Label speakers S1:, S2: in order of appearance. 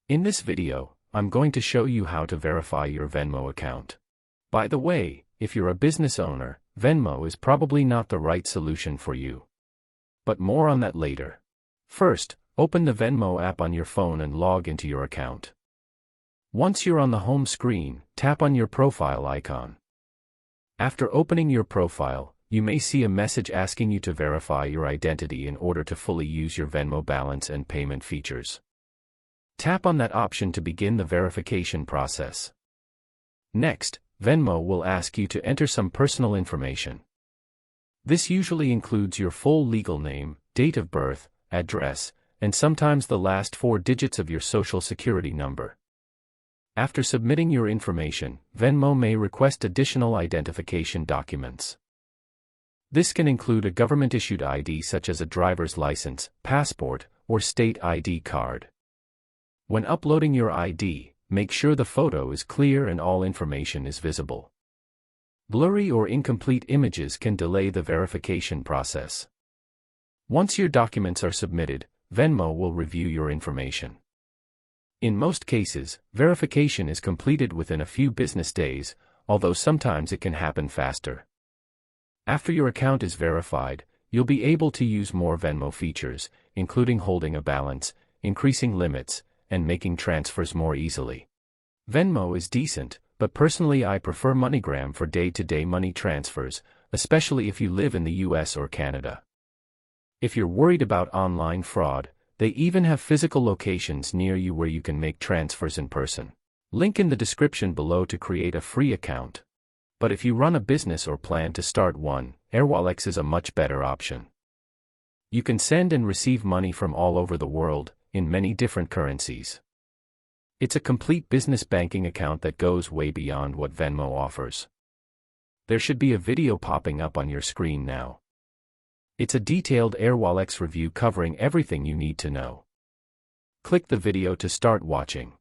S1: In this video, I'm going to show you how to verify your Venmo account. By the way, if you're a business owner, Venmo is probably not the right solution for you. But more on that later. First, open the Venmo app on your phone and log into your account. Once you're on the home screen, tap on your profile icon. After opening your profile, you may see a message asking you to verify your identity in order to fully use your Venmo balance and payment features. Tap on that option to begin the verification process. Next, Venmo will ask you to enter some personal information. This usually includes your full legal name, date of birth, address, and sometimes the last 4 digits of your social security number. After submitting your information, Venmo may request additional identification documents. This can include a government-issued ID such as a driver's license, passport, or state ID card. When uploading your ID, make sure the photo is clear and all information is visible. Blurry or incomplete images can delay the verification process. Once your documents are submitted, Venmo will review your information. In most cases, verification is completed within a few business days, although sometimes it can happen faster. After your account is verified, you'll be able to use more Venmo features, including holding a balance, increasing limits, and making transfers more easily. Venmo is decent, but personally I prefer MoneyGram for day-to-day money transfers, especially if you live in the US or Canada. If you're worried about online fraud, they even have physical locations near you where you can make transfers in person. Link in the description below to create a free account. But if you run a business or plan to start one, Airwallex is a much better option. You can send and receive money from all over the world, in many different currencies. It's a complete business banking account that goes way beyond what Venmo offers. There should be a video popping up on your screen now. It's a detailed Airwallex review covering everything you need to know. Click the video to start watching.